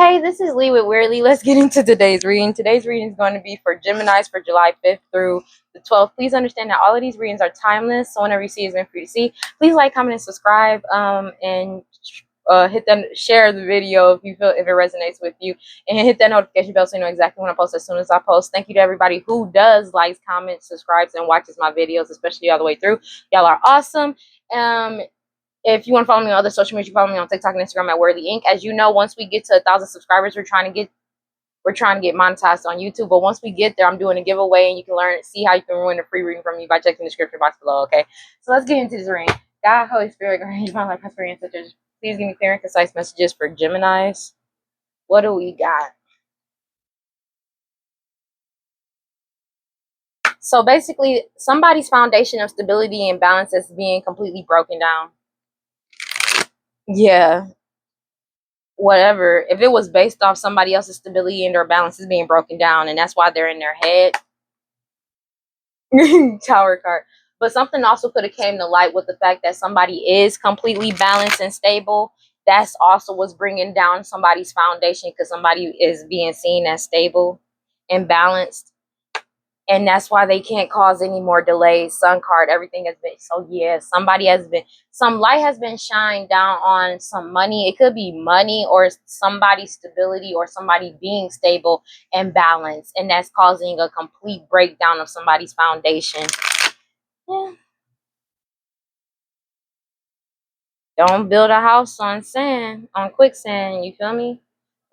Hey, this is Lee with WeirdLee. Let's get into today's reading. Today's reading is going to be for Geminis for July 5th through the 12th. Please understand that all of these readings are timeless, so whenever you see is meant for you to see. Please like, comment, and subscribe, and hit that, share the video if it resonates with you, and hit that notification bell so you know exactly when I post as soon as I post. Thank you to everybody who does likes, comments, subscribes, and watches my videos, especially all the way through. Y'all are awesome. If you want to follow me on other social media, you follow me on TikTok and Instagram at WeirdLee Inc. As you know, once we get to 1,000 subscribers, we're trying to get monetized on YouTube. But once we get there, I'm doing a giveaway, and you can see how you can win a free reading from me by checking the description box below. Okay, so let's get into this reading. God, Holy Spirit, arrange my life, prosperity, and ancestors. Please give me clear and concise messages for Geminis. What do we got? So basically, somebody's foundation of stability and balance is being completely broken down. Yeah. Whatever, if it was based off somebody else's stability and their balance is being broken down, and that's why they're in their head. Tower card. But something also could have came to light with the fact that somebody is completely balanced and stable. That's also what's bringing down somebody's foundation, because somebody is being seen as stable and balanced, and that's why they can't cause any more delays. Sun card, everything has been, so yeah, some light has been shined down on some money. It could be money or somebody's stability or somebody being stable and balanced, and that's causing a complete breakdown of somebody's foundation. Yeah. Don't build a house on sand, on quicksand, you feel me?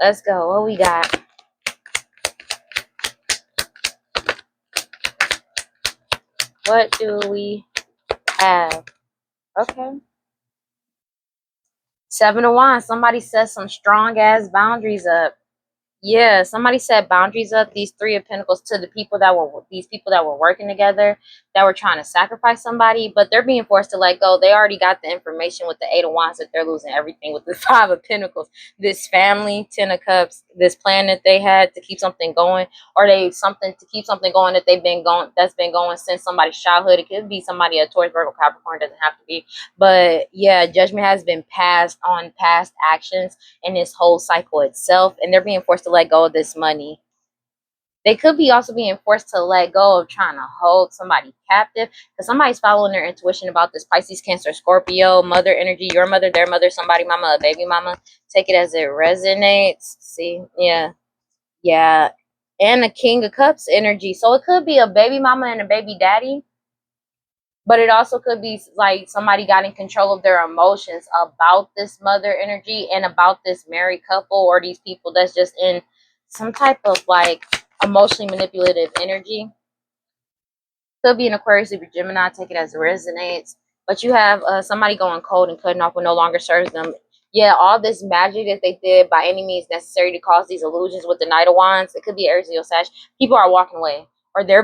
Let's go. What we got? What do we have? Okay. 7 of Wands. Somebody set some strong ass boundaries up. Yeah, somebody set boundaries up. These 3 of Pentacles to these people that were working together, that were trying to sacrifice somebody, but they're being forced to let go. They already got the information with the 8 of Wands that they're losing everything. With the 5 of Pentacles, this family, 10 of Cups, this plan that they had to keep something going, or something to keep something going that's been going since somebody's childhood. It could be somebody, a Taurus, Virgo, Capricorn, doesn't have to be. But yeah, judgment has been passed on past actions in this whole cycle itself, and they're being forced to let go of this money. They could be also being forced to let go of trying to hold somebody captive, because somebody's following their intuition about this Pisces, Cancer, Scorpio, mother energy, your mother, their mother, somebody mama, a baby mama. Take it as it resonates. See, yeah, and a King of Cups energy. So it could be a baby mama and a baby daddy, but it also could be like somebody got in control of their emotions about this mother energy and about this married couple, or these people that's just in some type of like emotionally manipulative energy. Could be an Aquarius, Libra, Gemini. Take it as it resonates. But you have somebody going cold and cutting off what no longer serves them. Yeah, all this magic that they did by any means necessary to cause these illusions with the Knight of Wands. It could be Aries, Leo, Sag. People are walking away, or they're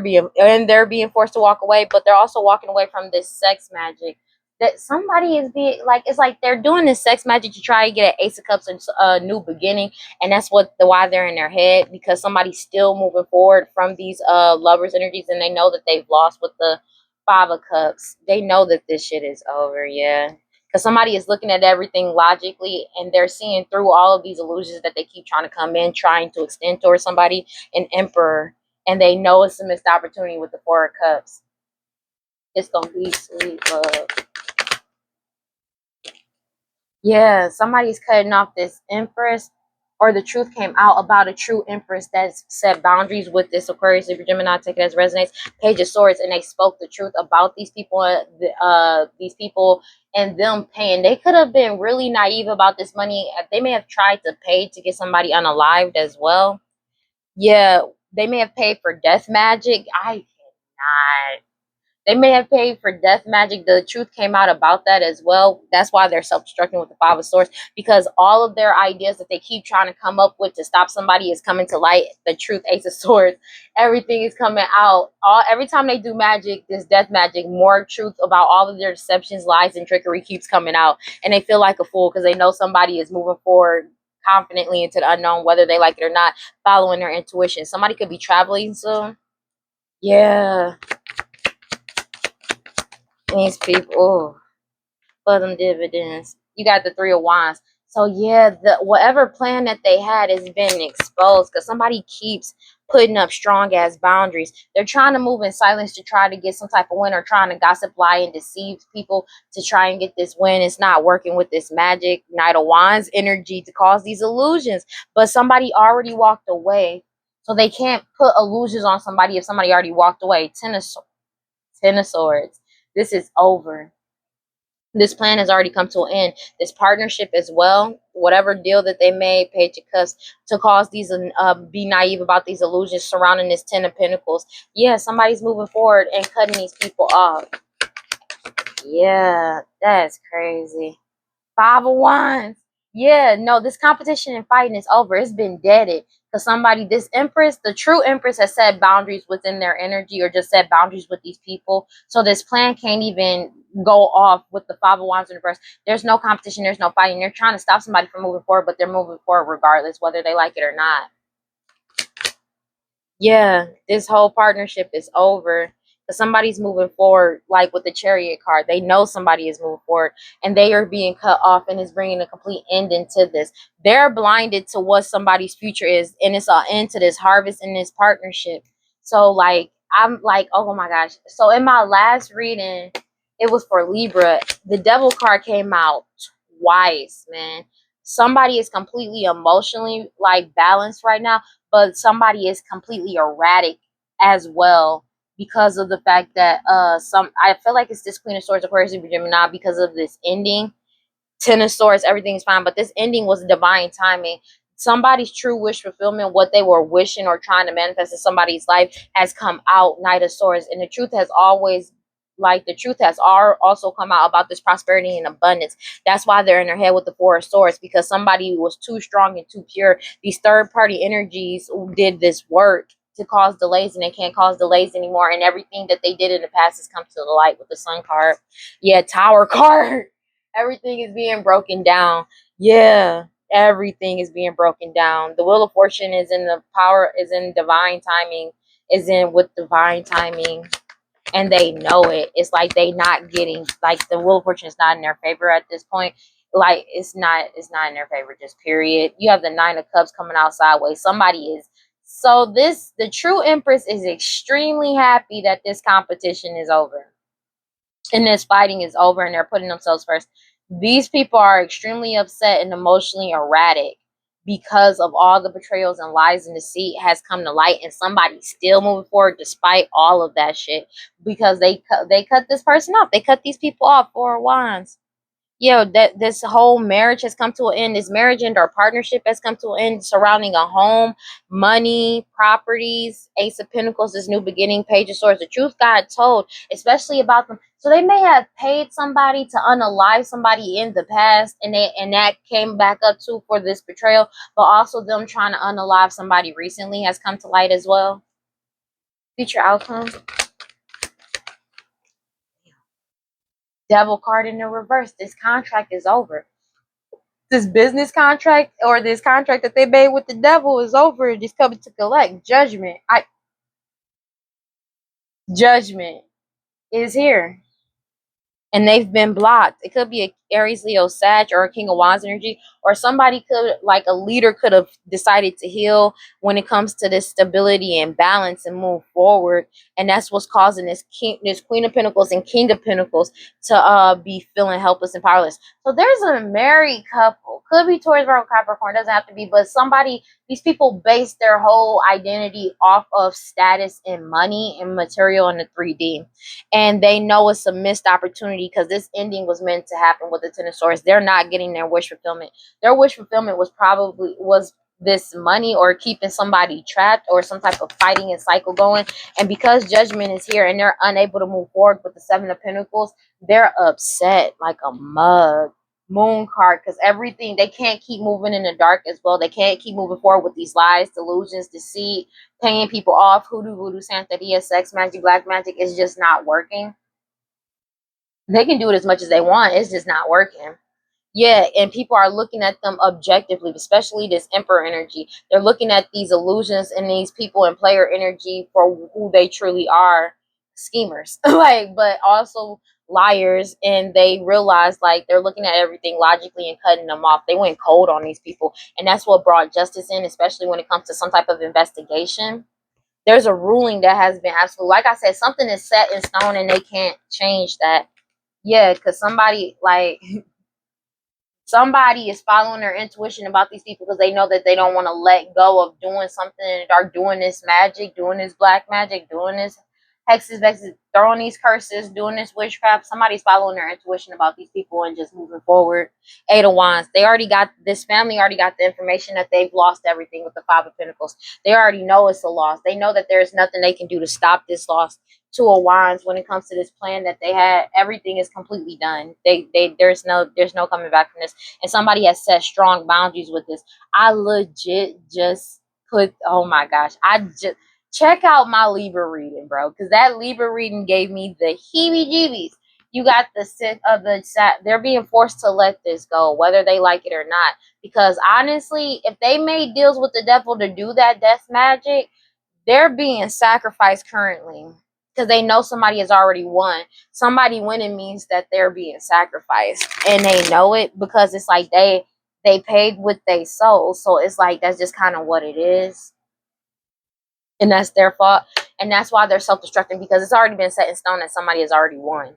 being forced to walk away, but they're also walking away from this sex magic that somebody is being like. It's like they're doing this sex magic to try to get an Ace of Cups and a new beginning, and that's why they're in their head, because somebody's still moving forward from these lovers energies, and they know that they've lost with the 5 of Cups. They know that this shit is over. Yeah, because somebody is looking at everything logically, and they're seeing through all of these illusions that they keep trying to come in, trying to extend towards somebody, an Emperor, and they know it's a missed opportunity with the 4 of Cups. It's gonna be sweet love. Yeah, somebody's cutting off this Empress, or the truth came out about a true Empress that's set boundaries with this Aquarius, Libra, Gemini. Take it as resonates. Page of Swords, and they spoke the truth about these people, and them paying. They could have been really naive about this money. They may have tried to pay to get somebody unalived as well. Yeah, they may have paid for death magic. I cannot. They may have paid for death magic. The truth came out about that as well. That's why they're self-destructing with the 5 of Swords, because all of their ideas that they keep trying to come up with to stop somebody is coming to light. The truth, Ace of Swords, everything is coming out. Every time they do magic, this death magic, more truth about all of their deceptions, lies, and trickery keeps coming out. And they feel like a fool because they know somebody is moving forward confidently into the unknown, whether they like it or not, following their intuition. Somebody could be traveling soon. Yeah. These people, for them dividends. You got the 3 of Wands. So yeah, the whatever plan that they had has been exposed because somebody keeps putting up strong ass boundaries. They're trying to move in silence to try to get some type of win, or trying to gossip, lie, and deceive people to try and get this win. It's not working with this magic Knight of Wands energy to cause these illusions. But somebody already walked away. So they can't put illusions on somebody if somebody already walked away. Ten of Swords. This is over. This plan has already come to an end. This partnership as well, whatever deal that they made, paid to cause these, be naive about these illusions surrounding this Ten of Pentacles. Yeah, somebody's moving forward and cutting these people off. Yeah, that's crazy. Five of Wands. Yeah, no, this competition and fighting is over. It's been deaded. Because somebody, this Empress, the true Empress, has set boundaries within their energy, or just set boundaries with these people. So this plan can't even go off with the Five of Wands in reverse. There's no competition. There's no fighting. They're trying to stop somebody from moving forward, but they're moving forward regardless, whether they like it or not. Yeah, this whole partnership is over. Because somebody's moving forward, like with the Chariot card. They know somebody is moving forward, and they are being cut off, and is bringing a complete end into this. They're blinded to what somebody's future is, and it's an end to this harvest in this partnership. So, like, I'm like, oh my gosh. So, in my last reading, it was for Libra. The Devil card came out twice, man. Somebody is completely emotionally like balanced right now, but somebody is completely erratic as well, because of the fact that I feel like it's this Queen of Swords, Aquarius, Libra, Gemini, because of this ending. Ten of Swords, everything's fine, but this ending was divine timing. Somebody's true wish fulfillment, what they were wishing or trying to manifest in somebody's life, has come out. Knight of Swords, and the truth has always, like, the truth has also come out about this prosperity and abundance. That's why they're in their head with the Four of Swords, because somebody was too strong and too pure. These third party energies did this work to cause delays, and they can't cause delays anymore, and everything that they did in the past has come to the light with the Sun card. Yeah, Tower card. Everything is being broken down. Yeah, everything is being broken down. The Wheel of Fortune is in the power, is in divine timing, is in with divine timing, and they know it. It's like they not getting, like, the Wheel of Fortune is not in their favor at this point. Like, it's not in their favor, just period. You have the Nine of Cups coming out sideways. Somebody is, so this, the true Empress is extremely happy that this competition is over and this fighting is over, and they're putting themselves first. These people are extremely upset and emotionally erratic because of all the betrayals and lies and deceit has come to light, and somebody's still moving forward despite all of that shit, because they cut this person off. They cut these people off. Four of Wands. That this whole marriage has come to an end. This marriage and our partnership has come to an end, surrounding a home, money, properties. Ace of Pentacles, this new beginning. Page of Swords, the truth God told, especially about them. So they may have paid somebody to unalive somebody in the past, and that came back up too for this betrayal. But also them trying to unalive somebody recently has come to light as well. Future outcome. Devil card in the reverse. This contract is over. This business contract, or this contract that they made with the devil, is over. Just coming to collect. Judgment is here, and they've been blocked. It could be a Aries, Leo, Sag, or a King of Wands energy, or somebody could, like a leader, could have decided to heal when it comes to this stability and balance and move forward, and that's what's causing this Queen of Pentacles and King of Pentacles to be feeling helpless and powerless. So there's a married couple, could be Taurus, Virgo, Capricorn, doesn't have to be, but somebody. These people base their whole identity off of status and money and material in the 3D. And they know it's a missed opportunity, because this ending was meant to happen with the Ten of Swords. They're not getting their wish fulfillment. Their wish fulfillment was this money, or keeping somebody trapped, or some type of fighting and cycle going. And because Judgment is here and they're unable to move forward with the Seven of Pentacles, they're upset like a mug. Moon card, because everything, they can't keep moving in the dark as well. They can't keep moving forward with these lies, delusions, deceit, paying people off, hoodoo, voodoo, santeria, sex magic, black magic. Is just not working. They can do it as much as they want. It's just not working. Yeah, and people are looking at them objectively, especially this Emperor energy. They're looking at these illusions and these people in player energy for who they truly are, schemers. Like, but also liars, and they realized like they're looking at everything logically and cutting them off. They went cold on these people, and that's what brought justice in, especially when it comes to some type of investigation. There's a ruling that has been absolute. Like I said, something is set in stone, and they can't change that. Yeah, because somebody is following their intuition about these people because they know that they don't want to let go of doing something or doing this magic, doing this black magic, doing this hexes, vexes, throwing these curses, doing this witchcraft. Somebody's following their intuition about these people and just moving forward. Eight of Wands. They already got this family already got the information that they've lost everything with the Five of Pentacles. They already know it's a loss. They know that there's nothing they can do to stop this loss. Two of Wands. When it comes to this plan that they had, everything is completely done. There's no coming back from this, and somebody has set strong boundaries with this. I legit just put, oh my gosh, I just check out my Libra reading, bro, because that Libra reading gave me the heebie-jeebies. You got the sit of the sat. They're being forced to let this go, whether they like it or not. Because honestly, if they made deals with the devil to do that death magic, they're being sacrificed currently because they know somebody has already won. Somebody winning means that they're being sacrificed, and they know it because it's like they paid with their soul. So it's like that's just kind of what it is, and that's their fault, and that's why they're self-destructing, because it's already been set in stone that somebody has already won.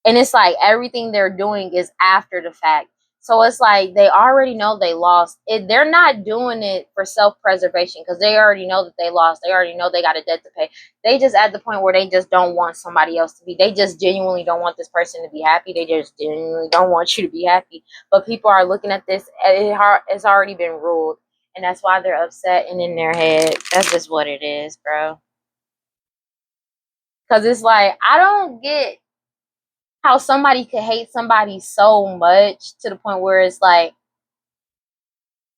And it's like everything they're doing is after the fact. So it's like they already know they lost. They're not doing it for self-preservation because they already know that they lost. They already know they got a debt to pay. They just at the point where they just don't want somebody else to be. They just genuinely don't want this person to be happy. They just genuinely don't want you to be happy. But people are looking at this. It's already been ruled. And that's why they're upset and in their head. That's just what it is, bro. Because it's like, I don't get how somebody could hate somebody so much to the point where it's like,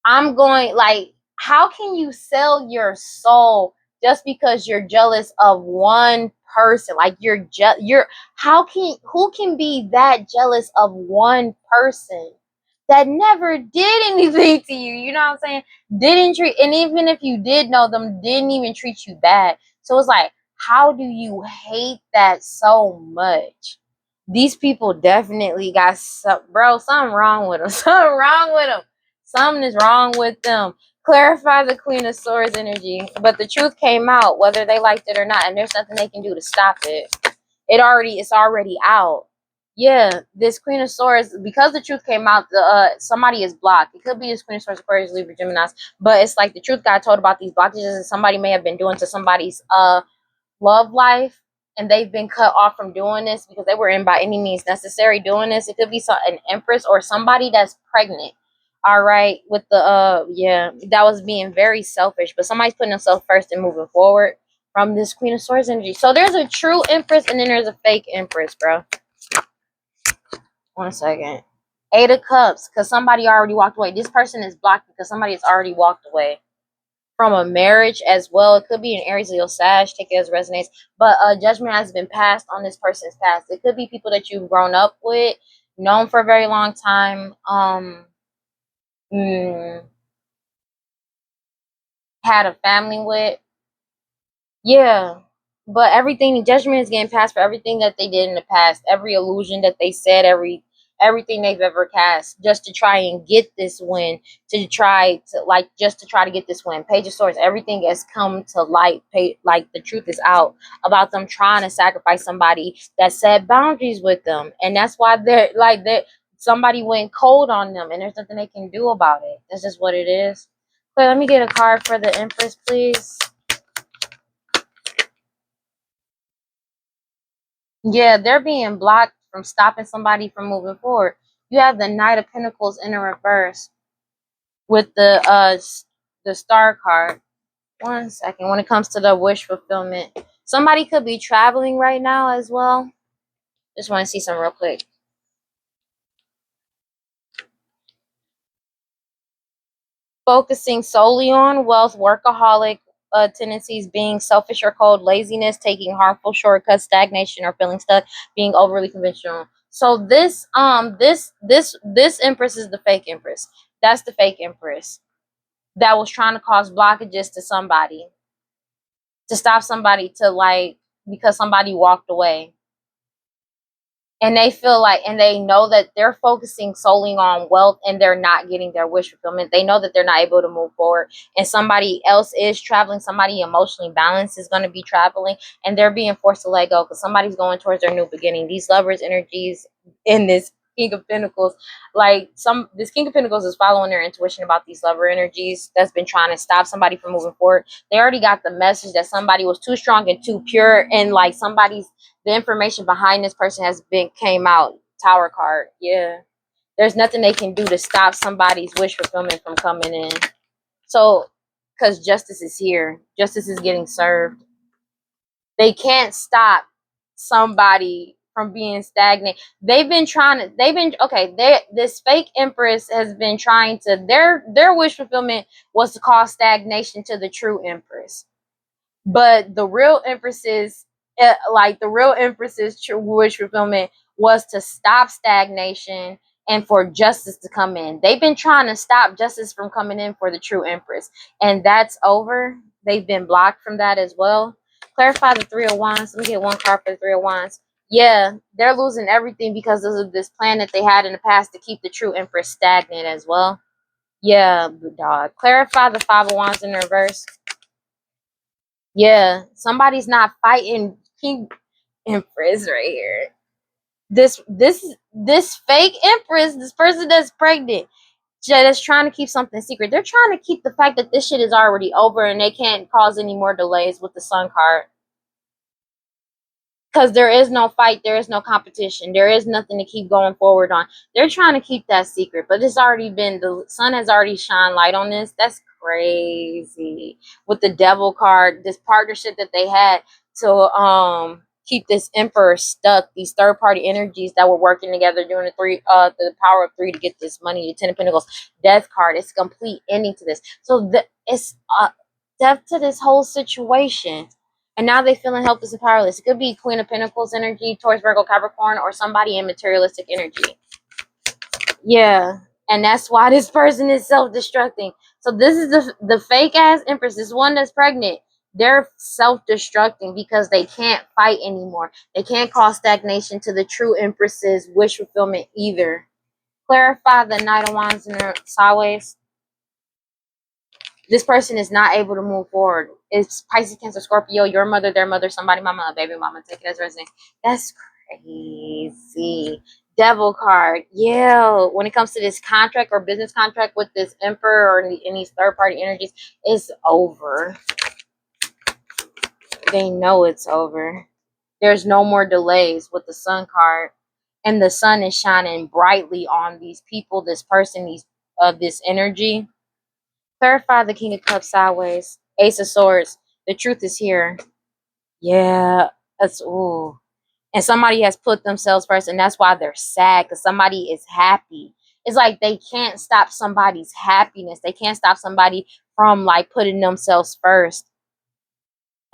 I'm going, like, how can you sell your soul just because you're jealous of one person? Like, who can be that jealous of one person that never did anything to you? You know what I'm saying? Didn't treat, and even if you did know them, didn't even treat you bad. So it's like, how do you hate that so much? These people definitely got some, bro, something wrong with them. Something wrong with them. Something is wrong with them. Clarify the Queen of Swords energy. But the truth came out, whether they liked it or not, and there's nothing they can do to stop it. It's already out. Yeah, this Queen of Swords, because the truth came out, somebody is blocked. It could be this Queen of Swords, Aquarius, Libra, Gemini, but it's like the truth got told about these blockages that somebody may have been doing to somebody's love life, and they've been cut off from doing this because they were in by any means necessary doing this. It could be an empress or somebody that's pregnant, all right, with the yeah, that was being very selfish, but somebody's putting themselves first and moving forward from this Queen of Swords energy. So there's a true empress and then there's a fake empress, bro. 1 second. Eight of Cups, because somebody already walked away. This person is blocked because somebody has already walked away from a marriage as well. It could be an Aries, Leo, Sag, take it as resonates. But judgment has been passed on this person's past. It could be people that you've grown up with, known for a very long time, had a family with. Yeah. But everything, judgment is getting passed for everything that they did in the past. Every illusion that they said, everything they've ever cast, just to try and get this win, just to try to get this win. Page of Swords, everything has come to light. Like the truth is out about them trying to sacrifice somebody that set boundaries with them, and that's why they're like that. Somebody went cold on them, and there's nothing they can do about it. That's just what it is. But let me get a card for the Empress, please. Yeah, they're being blocked from stopping somebody from moving forward. You have the Knight of Pentacles in the reverse with the Star card. 1 second. When it comes to the wish fulfillment, somebody could be traveling right now as well. Just want to see some real quick. Focusing solely on wealth, workaholic tendencies, being selfish or cold, laziness, taking harmful shortcuts, stagnation or feeling stuck, being overly conventional. So this Empress is the fake Empress. That's the fake Empress that was trying to cause blockages to somebody, to stop somebody to like because somebody walked away. And they feel like, and they know that they're focusing solely on wealth and they're not getting their wish fulfillment. They know that they're not able to move forward, and somebody else is traveling. Somebody emotionally balanced is going to be traveling, and they're being forced to let go because somebody's going towards their new beginning. These lovers energies in this King of Pentacles, like this King of Pentacles is following their intuition about these lover energies that's been trying to stop somebody from moving forward. They already got the message that somebody was too strong and too pure, and like the information behind this person has been came out. Tower card. Yeah. There's nothing they can do to stop somebody's wish fulfillment from coming in. So, because justice is here. Justice is getting served. They can't stop somebody from being stagnant. This fake empress has been trying to, their wish fulfillment was to cause stagnation to the true empress. But the real empress's, true wish fulfillment was to stop stagnation and for justice to come in. They've been trying to stop justice from coming in for the true empress, and that's over. They've been blocked from that as well. Clarify the Three of Wands. Let me get one card for the Three of Wands. Yeah, they're losing everything because of this plan that they had in the past to keep the true empress stagnant as well. Yeah, dog. Clarify the Five of Wands in reverse. Yeah, somebody's not fighting King Empress right here. This fake Empress, this person that's pregnant, that's trying to keep something secret. They're trying to keep the fact that this shit is already over and they can't cause any more delays with the Sun card. Because there is no fight, there is no competition, there is nothing to keep going forward on. They're trying to keep that secret, but it's already been, the sun has already shined light on this. That's crazy. With the Devil card, this partnership that they had to keep this emperor stuck, these third party energies that were working together doing the power of three to get this money, the Ten of Pentacles, Death card. It's a complete ending to this. So it's death to this whole situation. And now they feeling helpless and powerless. It could be Queen of Pentacles energy, Taurus, Virgo, Capricorn, or somebody in materialistic energy. Yeah. And that's why this person is self-destructing. So this is the fake ass Empress, this one that's pregnant. They're self-destructing because they can't fight anymore. They can't cause stagnation to the true Empress's wish fulfillment either. Clarify the Knight of Wands in their sideways. This person is not able to move forward. It's Pisces, Cancer, Scorpio, your mother, their mother, somebody, mama, baby mama. Take it as resident. That's crazy. Devil card. Yeah. When it comes to this contract or business contract with this emperor or in these third party energies, it's over. They know it's over. There's no more delays with the Sun card. And the sun is shining brightly on these people, this person, this energy. Clarify the King of Cups sideways. Ace of Swords. The truth is here. Yeah. That's ooh. And somebody has put themselves first, and that's why they're sad, because somebody is happy. It's like they can't stop somebody's happiness. They can't stop somebody from like putting themselves first.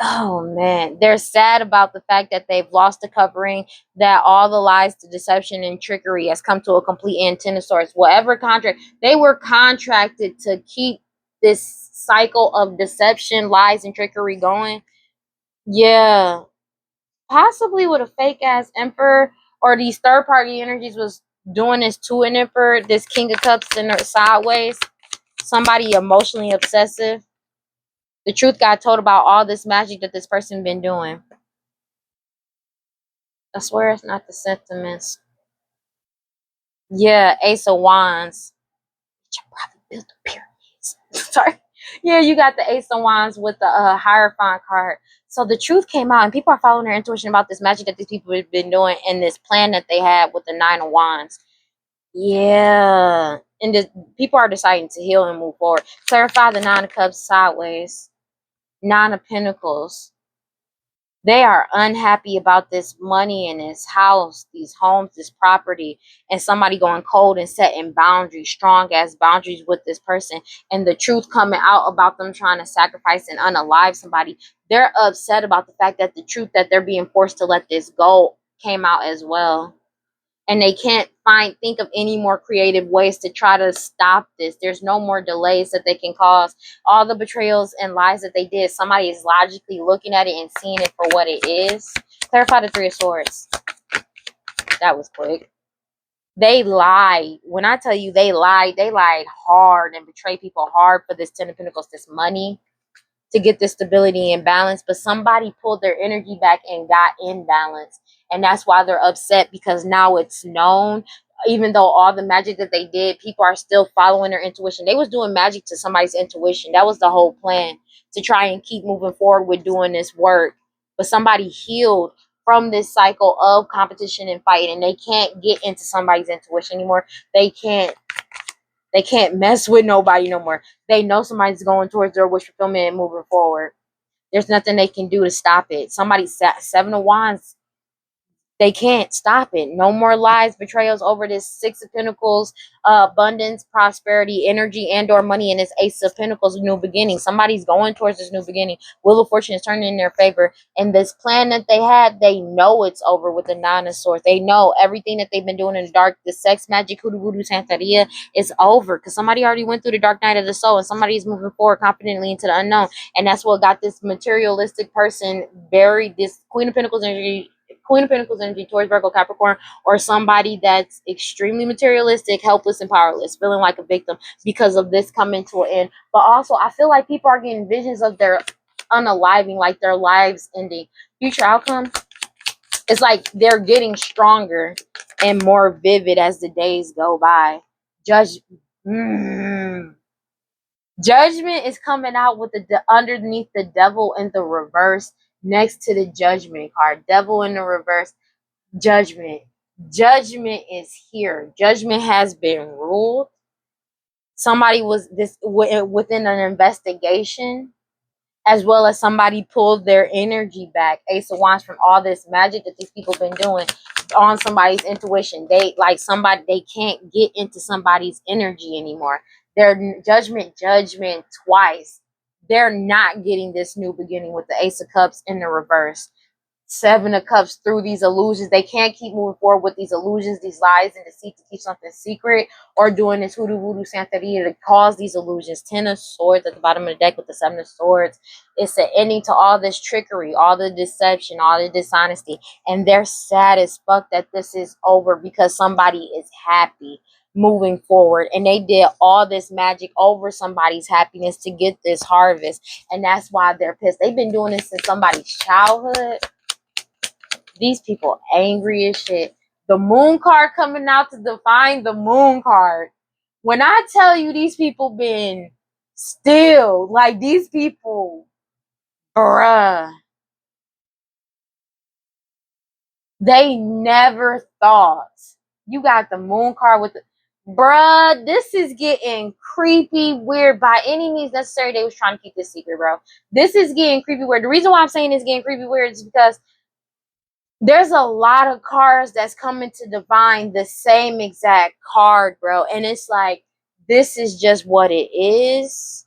Oh man, they're sad about the fact that they've lost the covering, that all the lies, the deception, and trickery has come to a complete end. Ten of Swords. Whatever contract, they were contracted to keep this cycle of deception, lies, and trickery going. Yeah, possibly with a fake ass emperor, or these third party energies was doing this to an emperor. This King of Cups in her sideways. Somebody emotionally obsessive. The truth got told about all this magic that this person been doing. I swear it's not the sentiments. Yeah, Ace of Wands. You probably built the pyramids. Sorry. Yeah, you got the Ace of Wands with the Hierophant card. So the truth came out, and people are following their intuition about this magic that these people have been doing and this plan that they had with the Nine of Wands. Yeah. And people are deciding to heal and move forward. Clarify the Nine of Cups sideways. Nine of Pentacles. They are unhappy about this money and this house, these homes, this property, and somebody going cold and setting boundaries, strong ass boundaries with this person, and the truth coming out about them trying to sacrifice and unalive somebody. They're upset about the fact that the truth that they're being forced to let this go came out as well. And they can't think of any more creative ways to try to stop this. There's no more delays that they can cause. All the betrayals and lies that they did, somebody is logically looking at it and seeing it for what it is. Clarify the Three of Swords. That was quick. They lied. When I tell you they lied hard and betrayed people hard for this Ten of Pentacles, this money, to get this stability and balance. But somebody pulled their energy back and got in balance. And that's why they're upset, because now it's known. Even though all the magic that they did, people are still following their intuition. They was doing magic to somebody's intuition. That was the whole plan, to try and keep moving forward with doing this work. But somebody healed from this cycle of competition and fight, and they can't get into somebody's intuition anymore. They can't mess with nobody no more. They know somebody's going towards their wish fulfillment and moving forward. There's nothing they can do to stop it. Somebody, Seven of Wands, they can't stop it. No more lies, betrayals over this Six of Pentacles, abundance, prosperity, energy, and or money, and this Ace of Pentacles, new beginning. Somebody's going towards this new beginning. Wheel of Fortune is turning in their favor. And this plan that they had, they know it's over with the Nine of Swords. They know everything that they've been doing in the dark, the sex magic, hoodoo voodoo, santeria, is over. Because somebody already went through the dark night of the soul, and somebody's moving forward confidently into the unknown. And that's what got this materialistic person buried, this Queen of Pentacles energy towards Virgo, Capricorn, or somebody that's extremely materialistic, helpless, and powerless, feeling like a victim because of this coming to an end. But also, I feel like people are getting visions of their unaliving, like their lives ending. Future outcome, it's like they're getting stronger and more vivid as the days go by. Judgment is coming out with the underneath the Devil in the reverse, next to the Judgment card. Devil in the reverse, Judgment. Judgment is here. Judgment has been ruled. Somebody was within an investigation, as well as somebody pulled their energy back. Ace of Wands, from all this magic that these people been doing on somebody's intuition. They can't get into somebody's energy anymore. Their judgment twice. They're not getting this new beginning with the Ace of Cups in the reverse. Seven of Cups, through these illusions. They can't keep moving forward with these illusions, these lies and deceit to keep something secret, or doing this hoodoo voodoo santeria to cause these illusions. Ten of Swords at the bottom of the deck with the Seven of Swords. It's an ending to all this trickery, all the deception, all the dishonesty. And they're sad as fuck that this is over, because somebody is happy moving forward, and they did all this magic over somebody's happiness to get this harvest. And that's why they're pissed. They've been doing this since somebody's childhood. These people angry as shit. The Moon card coming out to define the Moon card. When I tell you these people been still, like these people, bruh, they never thought. You got the Moon card with the, bruh, this is getting creepy weird. By any means necessary, they was trying to keep this secret, bro. This is getting creepy weird. The reason why I'm saying it's getting creepy weird is because there's a lot of cards that's coming to divine the same exact card, bro. And it's like, this is just what it is.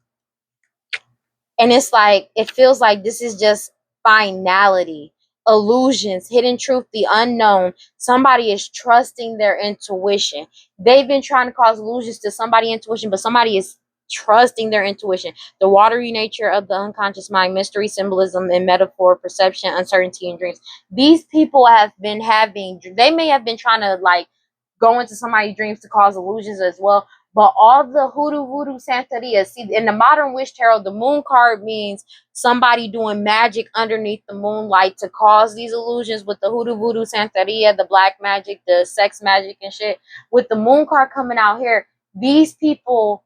And it's like, it feels like this is just finality, illusions, hidden truth, the unknown. Somebody is trusting their intuition. They've been trying to cause illusions to somebody's intuition, but somebody is trusting their intuition. The watery nature of the unconscious mind, mystery, symbolism, and metaphor, perception, uncertainty, and dreams. These people have been having, they may have been trying to like go into somebody's dreams to cause illusions as well. But all the hoodoo voodoo santeria, see, in the modern wish tarot, the Moon card means somebody doing magic underneath the moonlight to cause these illusions. With the hoodoo voodoo santeria, the black magic, the sex magic and shit. With the Moon card coming out here, these people,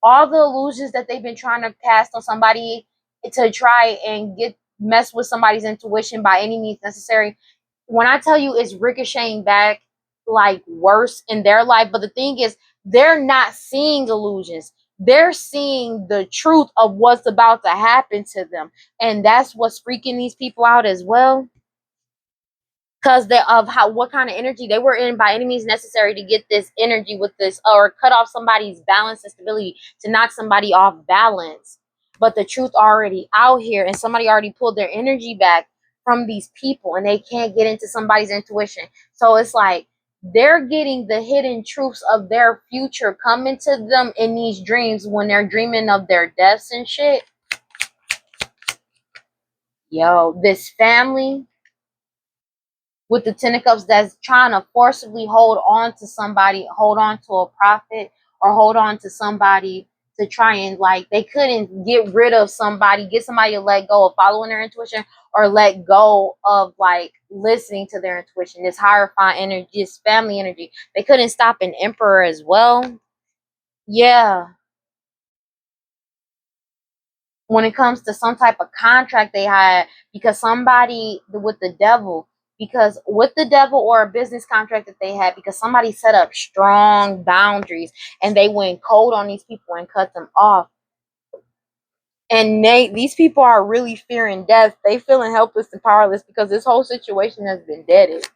all the illusions that they've been trying to cast on somebody to try and mess with somebody's intuition by any means necessary. When I tell you, it's ricocheting back like worse in their life. But the thing is, they're not seeing illusions. They're seeing the truth of what's about to happen to them. And that's what's freaking these people out as well. Because what kind of energy they were in by any means necessary to get this energy with this, or cut off somebody's balance and stability, to knock somebody off balance. But the truth already out here, and somebody already pulled their energy back from these people, and they can't get into somebody's intuition. So it's like, they're getting the hidden truths of their future coming to them in these dreams when they're dreaming of their deaths and shit. Yo, this family with the Ten of Cups that's trying to forcibly hold on to somebody, hold on to a prophet, or hold on to somebody to try and, like, they couldn't get rid of somebody, get somebody to let go of following their intuition, or let go of, like, listening to their intuition. This hierophant energy, this family energy. They couldn't stop an emperor as well. Yeah. When it comes to some type of contract they had, because somebody with the devil, because with the devil, or a business contract that they had, because somebody set up strong boundaries and they went cold on these people and cut them off. And these people are really fearing death. They feeling helpless and powerless because this whole situation has been deaded.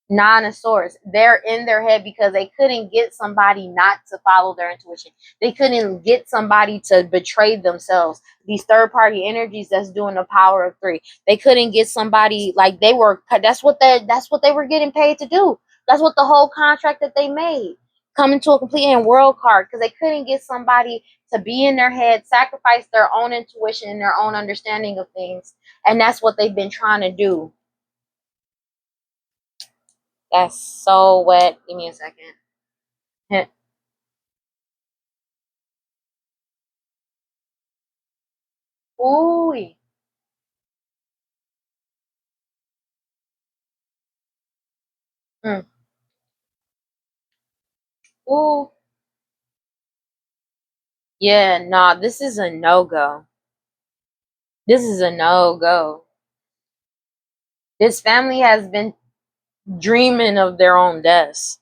Nine of Swords. They're in their head because they couldn't get somebody not to follow their intuition. They couldn't get somebody to betray themselves. These third party energies that's doing the power of three. They couldn't get somebody, like, they were, that's what they were getting paid to do. That's what the whole contract that they made. Coming to a complete end world card, because they couldn't get somebody to be in their head, sacrifice their own intuition and their own understanding of things. And that's what they've been trying to do. That's so wet. Give me a second. Ooh. Mm. Ooh. Yeah, nah, this is a no-go. This is a no-go. This family has been dreaming of their own deaths.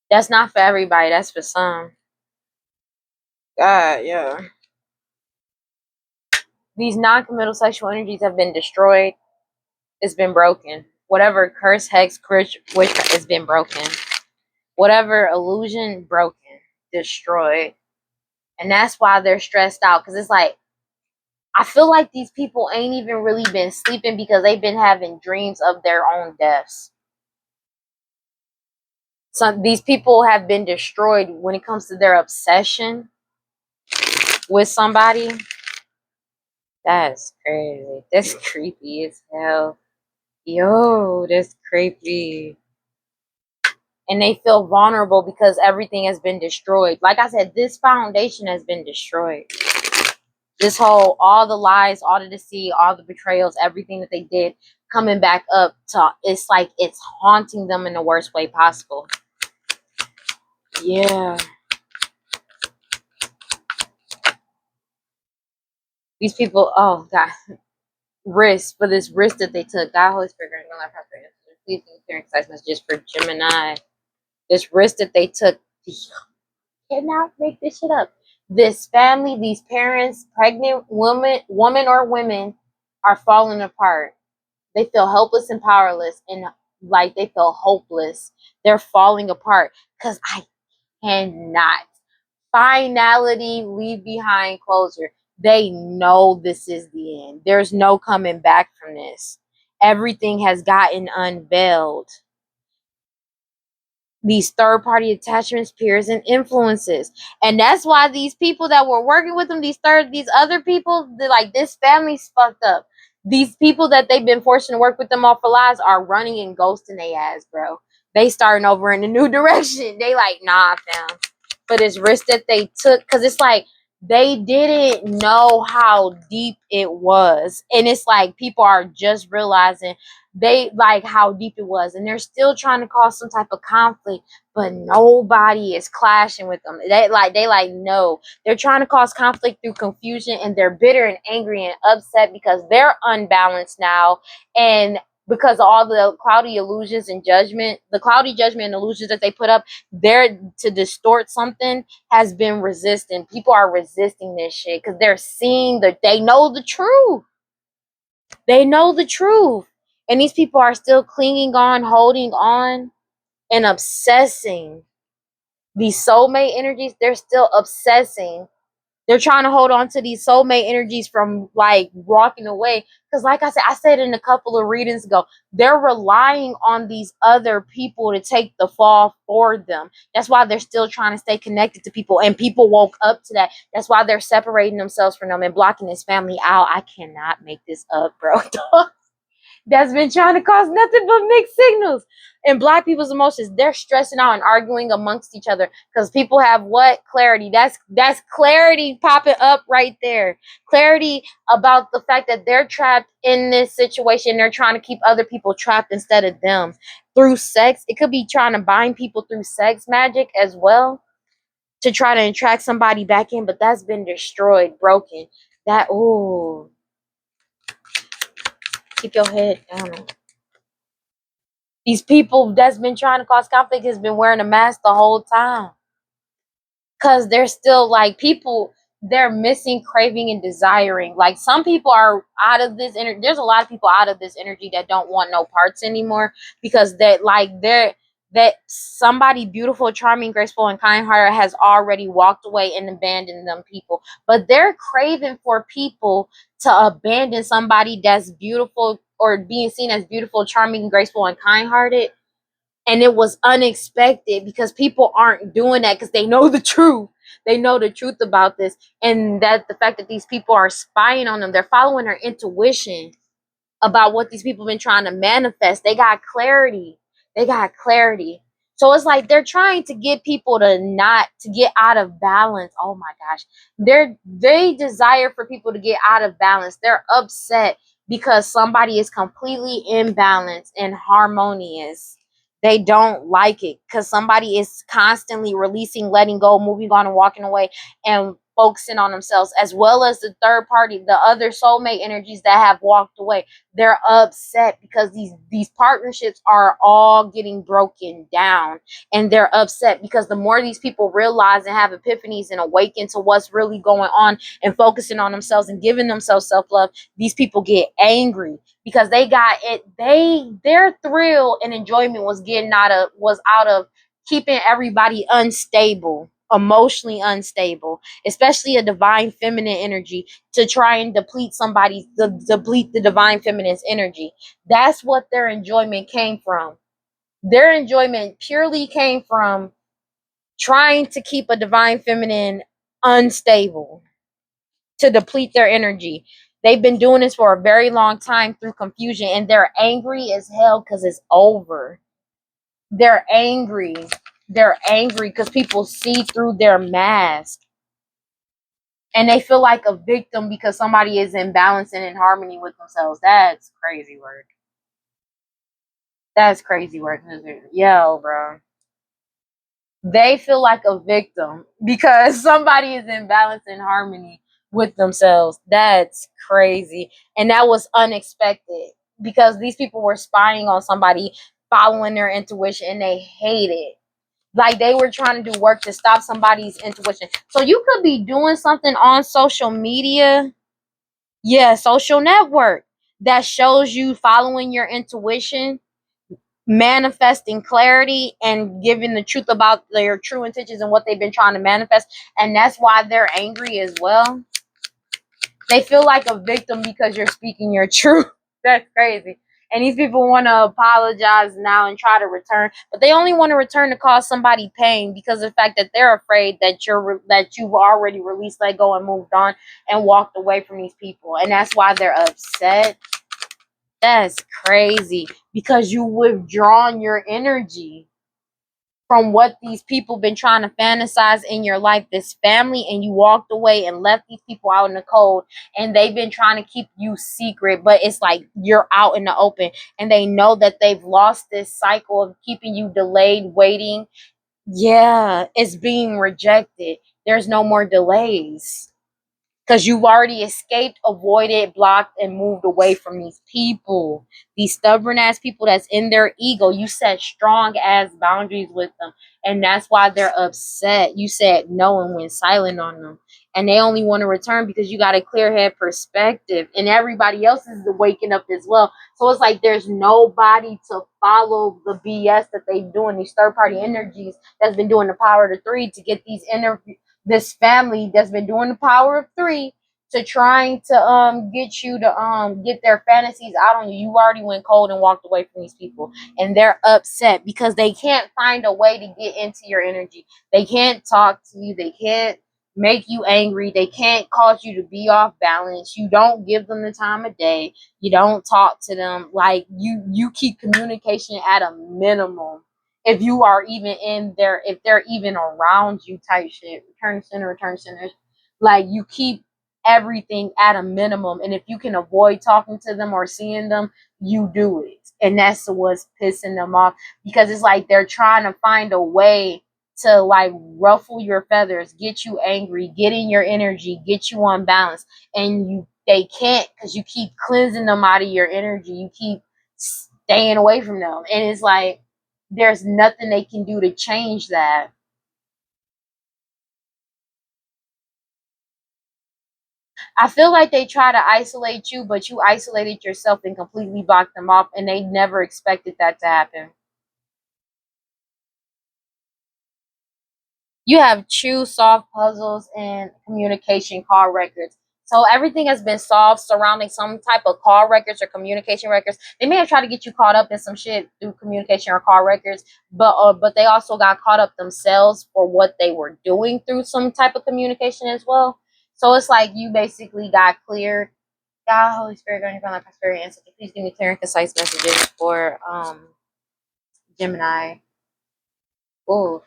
That's not for everybody, that's for some. God, yeah. These non-committal sexual energies have been destroyed. It's been broken. Whatever curse, hex, witch has been broken. Whatever illusion, broken, destroyed. And that's why they're stressed out. Because it's like, I feel like these people ain't even really been sleeping because they've been having dreams of their own deaths. These people have been destroyed when it comes to their obsession with somebody. That's crazy. That's creepy as hell. Yo, that's creepy. And they feel vulnerable because everything has been destroyed. Like I said, this foundation has been destroyed. This whole, all the lies, all the deceit, all the betrayals, everything that they did coming back up to, it's like it's haunting them in the worst way possible. Yeah. These people, oh God, risk, for this risk that they took. God, Holy Spirit, grant my life, prosperity, please clear concise messages for Gemini. This risk that they took, cannot make this shit up. This family, these parents, pregnant woman or women, are falling apart. They feel helpless and powerless, and like they feel hopeless. They're falling apart because I cannot. Finality, leave behind closure. They know this is the end. There's no coming back from this. Everything has gotten unveiled. These third party attachments, peers, and influences. And that's why these people that were working with them, these other people, like, this family's fucked up. These people that they've been forcing to work with them off for lies are running and ghosting their ass, bro. They starting over in a new direction. They like, nah, fam. For this risk that they took, because it's like they didn't know how deep it was. And it's like people are just realizing they like how deep it was, and they're still trying to cause some type of conflict, but nobody is clashing with them. They like no, they're trying to cause conflict through confusion, and they're bitter and angry and upset because they're unbalanced now, and because of all the cloudy illusions and judgment, the cloudy judgment and illusions that they put up there to distort something has been resisting. People are resisting this shit because they're seeing that they know the truth. They know the truth. And these people are still clinging on, holding on, and obsessing. These soulmate energies, they're still obsessing They're trying to hold on to these soulmate energies from like walking away. Because, like I said in a couple of readings ago, they're relying on these other people to take the fall for them. That's why they're still trying to stay connected to people. And people woke up to that. That's why they're separating themselves from them and blocking this family out. I cannot make this up, bro. That's been trying to cause nothing but mixed signals. And black people's emotions, they're stressing out and arguing amongst each other because people have what? Clarity. That's clarity popping up right there. Clarity about the fact that they're trapped in this situation. They're trying to keep other people trapped instead of them. Through sex, it could be trying to bind people through sex magic as well to try to attract somebody back in, but that's been destroyed, broken. That, ooh, keep your head down. These people that's been trying to cause conflict has been wearing a mask the whole time. Cause they're still like people, they're missing, craving, and desiring. Like some people are out of this energy. There's a lot of people out of this energy that don't want no parts anymore because that somebody beautiful, charming, graceful, and kind-hearted has already walked away and abandoned them people. But they're craving for people to abandon somebody that's beautiful or being seen as beautiful, charming, graceful, and kind-hearted. And it was unexpected because people aren't doing that because they know the truth. They know the truth about this. And that the fact that these people are spying on them, they're following their intuition about what these people have been trying to manifest. They got clarity. They got clarity. So it's like they're trying to get people to not to get out of balance. Oh my gosh. They desire for people to get out of balance. They're upset because somebody is completely imbalanced and harmonious. They don't like it because somebody is constantly releasing, letting go, moving on, and walking away and focusing on themselves, as well as the third party, the other soulmate energies that have walked away. They're upset because these partnerships are all getting broken down, and they're upset because the more these people realize and have epiphanies and awaken to what's really going on and focusing on themselves and giving themselves self-love, these people get angry because they got it. Their thrill and enjoyment was out of keeping everybody unstable, emotionally unstable, especially a divine feminine energy, to try and deplete the divine feminine's energy. That's what their enjoyment came from. Their enjoyment purely came from trying to keep a divine feminine unstable, to deplete their energy. They've been doing this for a very long time through confusion, and they're angry as hell because it's over. They're angry. They're angry because people see through their mask, and they feel like a victim because somebody is in balance and in harmony with themselves. That's crazy work. That's crazy work. Yo, bro. They feel like a victim because somebody is in balance and harmony with themselves. That's crazy. And that was unexpected because these people were spying on somebody, following their intuition, and they hate it. Like they were trying to do work to stop somebody's intuition. So you could be doing something on social media, yeah, social network, that shows you following your intuition, manifesting clarity, and giving the truth about their true intentions and what they've been trying to manifest. And that's why they're angry as well. They feel like a victim because you're speaking your truth. That's crazy. And these people want to apologize now and try to return, but they only want to return to cause somebody pain because of the fact that they're afraid that you've already released, let go, and moved on and walked away from these people. And that's why they're upset. That's crazy because you withdrawn your energy from what these people been trying to fantasize in your life, this family, and you walked away and left these people out in the cold, and they've been trying to keep you secret, but it's like you're out in the open, and they know that they've lost this cycle of keeping you delayed, waiting. Yeah, it's being rejected. There's no more delays because you've already escaped, avoided, blocked, and moved away from these people. These stubborn ass people that's in their ego. You set strong ass boundaries with them, and that's why they're upset. You said no and went silent on them, and they only want to return because you got a clear head perspective, and everybody else is waking up as well. So it's like there's nobody to follow the BS that they doing. These third party energies that's been doing the power to three to get these this family that's been doing the power of three to trying to get you to get their fantasies out on you. You already went cold and walked away from these people, and they're upset because they can't find a way to get into your energy. They can't talk to you. They can't make you angry. They can't cause you to be off balance. You don't give them the time of day. You don't talk to them. Like you keep communication at a minimum. If you are even in there, if they're even around you, type shit. Return center. Like you keep everything at a minimum, and if you can avoid talking to them or seeing them, you do it. And that's what's pissing them off, because it's like they're trying to find a way to like ruffle your feathers, get you angry, get in your energy, get you unbalanced, and they can't, because you keep cleansing them out of your energy. You keep staying away from them, and it's like there's nothing they can do to change that. I feel like they try to isolate you, but you isolated yourself and completely blocked them off, and they never expected that to happen. You have true solved puzzles and communication call records. So everything has been solved surrounding some type of call records or communication records. They may have tried to get you caught up in some shit through communication or call records, but they also got caught up themselves for what they were doing through some type of communication as well. So it's like you basically got cleared. God, Holy Spirit, God, your prosperity, and please give me clear and concise messages for Gemini. Ooh.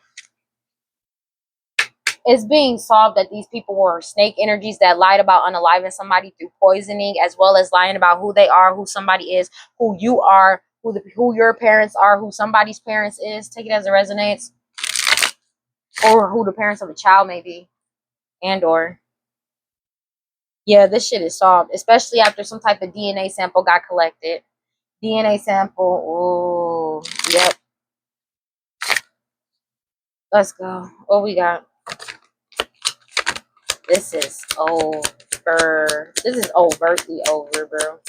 It's being solved that these people were snake energies that lied about unaliving somebody through poisoning, as well as lying about who they are, who somebody is, who you are, who your parents are, who somebody's parents is. Take it as it resonates, or who the parents of a child may be, and or yeah, this shit is solved, especially after some type of DNA sample got collected. DNA sample. Oh, yep. Let's go. What we got? This is over. This is overtly over, bro.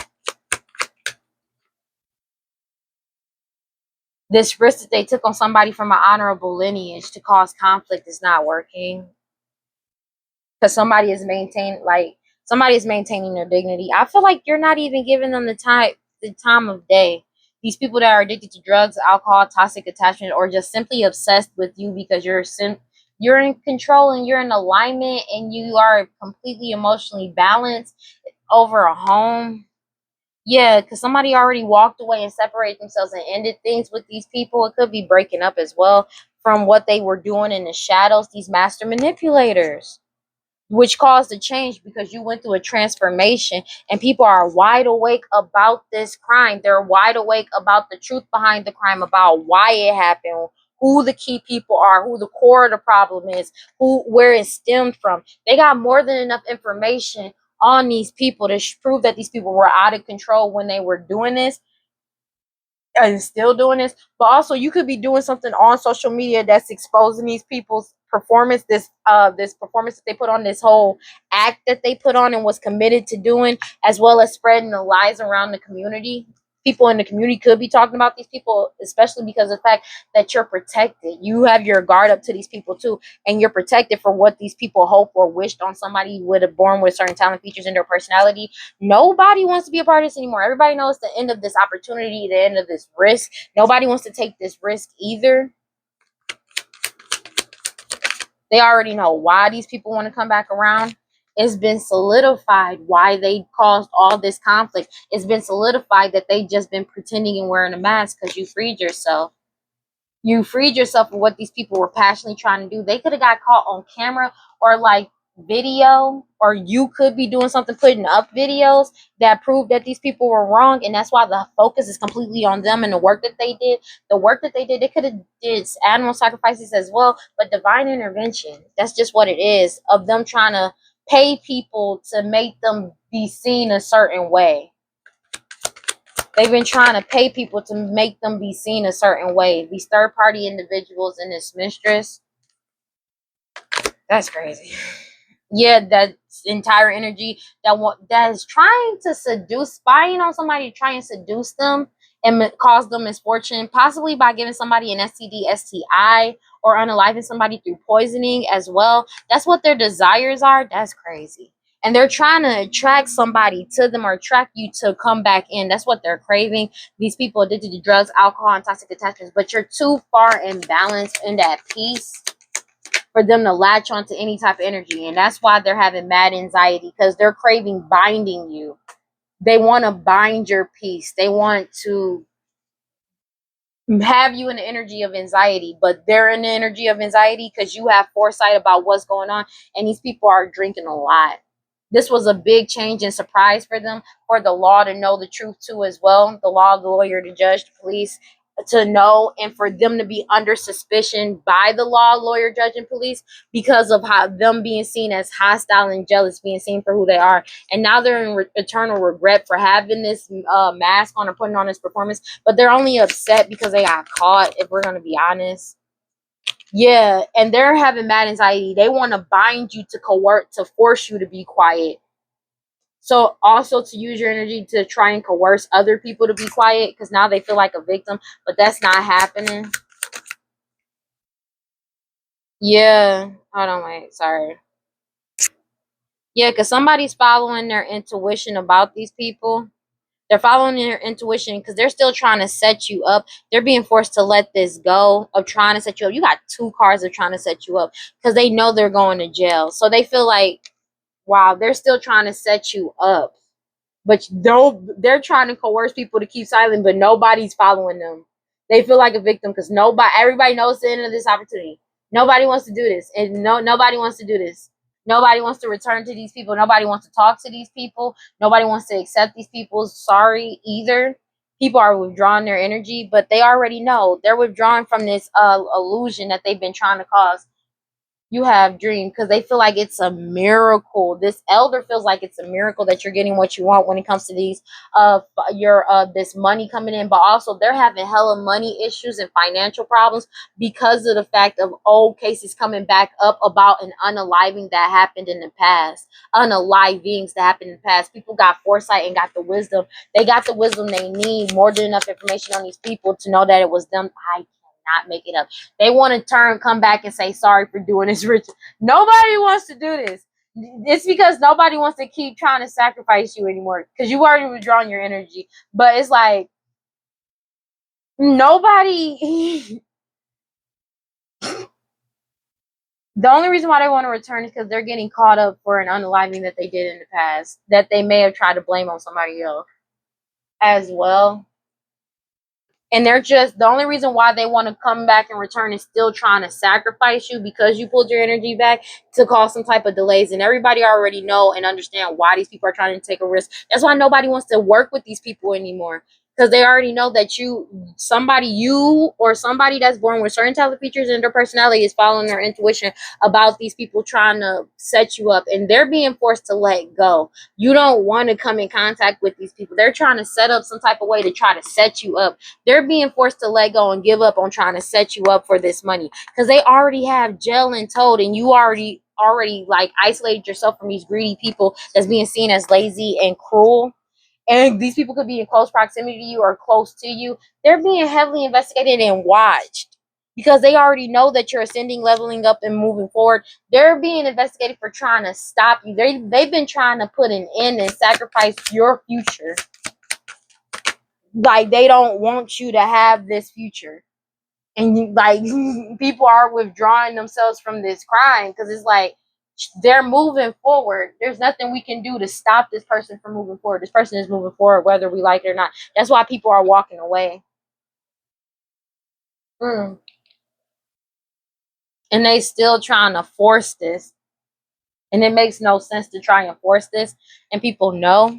This risk that they took on somebody from an honorable lineage to cause conflict is not working, because somebody is maintaining their dignity. I feel like you're not even giving them the time of day. These people that are addicted to drugs, alcohol, toxic attachment, or just simply obsessed with you because you're in control and you're in alignment and you are completely emotionally balanced over a home. Yeah, because somebody already walked away and separated themselves and ended things with these people. It could be breaking up as well from what they were doing in the shadows, these master manipulators, which caused a change because you went through a transformation, and people are wide awake about this crime. They're wide awake about the truth behind the crime, about why it happened, who the key people are, who the core of the problem is, where it stemmed from. They got more than enough information on these people to prove that these people were out of control when they were doing this and still doing this. But also you could be doing something on social media that's exposing these people's performance, this performance that they put on, this whole act that they put on and was committed to doing, as well as spreading the lies around the community. People in the community could be talking about these people, especially because of the fact that you're protected. You have your guard up to these people too, and you're protected for what these people hope or wished on somebody would have born with certain talent features in their personality. Nobody wants to be a part of this anymore. Everybody knows the end of this opportunity, the end of this risk. Nobody wants to take this risk either. They already know why these people want to come back around. It's been solidified why they caused all this conflict. It's been solidified that they just been pretending and wearing a mask because you freed yourself. You freed yourself of what these people were passionately trying to do. They could have got caught on camera or like video, or you could be doing something, putting up videos that prove that these people were wrong, and that's why the focus is completely on them and the work that they did. They could have did animal sacrifices as well, but divine intervention, that's just what it is, of them trying to pay people to make them be seen a certain way. They've been trying to pay people to make them be seen a certain way. These third-party individuals and this mistress. That's crazy. Yeah, that entire energy that is trying to seduce, spying on somebody, trying to seduce them and cause them misfortune, possibly by giving somebody an STD, STI, or unaliving somebody through poisoning as well. That's what their desires are. That's crazy. And they're trying to attract somebody to them or attract you to come back in. That's what they're craving. These people addicted to drugs, alcohol, and toxic attachments. But you're too far imbalanced in that peace for them to latch onto any type of energy. And that's why they're having mad anxiety, because they're craving binding you. They want to bind your peace. They want to have you in the energy of anxiety, but they're in the energy of anxiety because you have foresight about what's going on. And these people are drinking a lot. This was a big change and surprise for them, for the law to know the truth too as well. The law, the lawyer, the judge, the police to know, and for them to be under suspicion by the law, lawyer, judge, and police because of how them being seen as hostile and jealous, being seen for who they are. And now they're in eternal regret for having this mask on or putting on this performance, but they're only upset because they got caught, if we're going to be honest. Yeah, and they're having mad anxiety. They want to bind you, to coerce, to force you to be quiet. So also to use your energy to try and coerce other people to be quiet, because now they feel like a victim, but that's not happening. Yeah, hold on, wait, sorry. Yeah, because somebody's following their intuition about these people. They're following their intuition because they're still trying to set you up. They're being forced to let this go of trying to set you up. You got two cars of trying to set you up because they know they're going to jail. So they feel like, wow, they're still trying to set you up. But they're trying to coerce people to keep silent, but nobody's following them. They feel like a victim because everybody knows the end of this opportunity. Nobody wants to do this, and nobody wants to do this. Nobody wants to return to these people. Nobody wants to talk to these people. Nobody wants to accept these people's sorry either. People are withdrawing their energy, but they already know they're withdrawing from this illusion that they've been trying to cause. You have dream because they feel like it's a miracle. This elder feels like it's a miracle that you're getting what you want when it comes to these your this money coming in, but also they're having hella money issues and financial problems because of the fact of old cases coming back up about an unaliving that happened in the past, unalivings that happened in the past. People got foresight and got the wisdom. They got the wisdom they need, more than enough information on these people to know that it was them. I not make it up. They want to come back and say sorry for doing this ritual. Nobody wants to do this. It's because nobody wants to keep trying to sacrifice you anymore because you already withdrawn your energy. But it's like nobody. The only reason why they want to return is because they're getting caught up for an unaliving that they did in the past that they may have tried to blame on somebody else as well. And they're just, the only reason why they want to come back and return is still trying to sacrifice you because you pulled your energy back to cause some type of delays. And everybody already know and understand why these people are trying to take a risk. That's why nobody wants to work with these people anymore, because they already know that you or somebody that's born with certain talent features in their personality is following their intuition about these people trying to set you up, and they're being forced to let go. You don't want to come in contact with these people. They're trying to set up some type of way to try to set you up. They're being forced to let go and give up on trying to set you up for this money because they already have gel and told, and you already like isolated yourself from these greedy people that's being seen as lazy and cruel. And these people could be in close proximity to you or close to you. They're being heavily investigated and watched because they already know that you're ascending, leveling up, and moving forward. They're being investigated for trying to stop you. They've been trying to put an end and sacrifice your future. Like, they don't want you to have this future. And like people are withdrawing themselves from this crime because it's like they're moving forward. There's nothing we can do to stop this person from moving forward. This person is moving forward whether we like it or not. That's why people are walking away. And they still trying to force this. And it makes no sense to try and force this. And people know.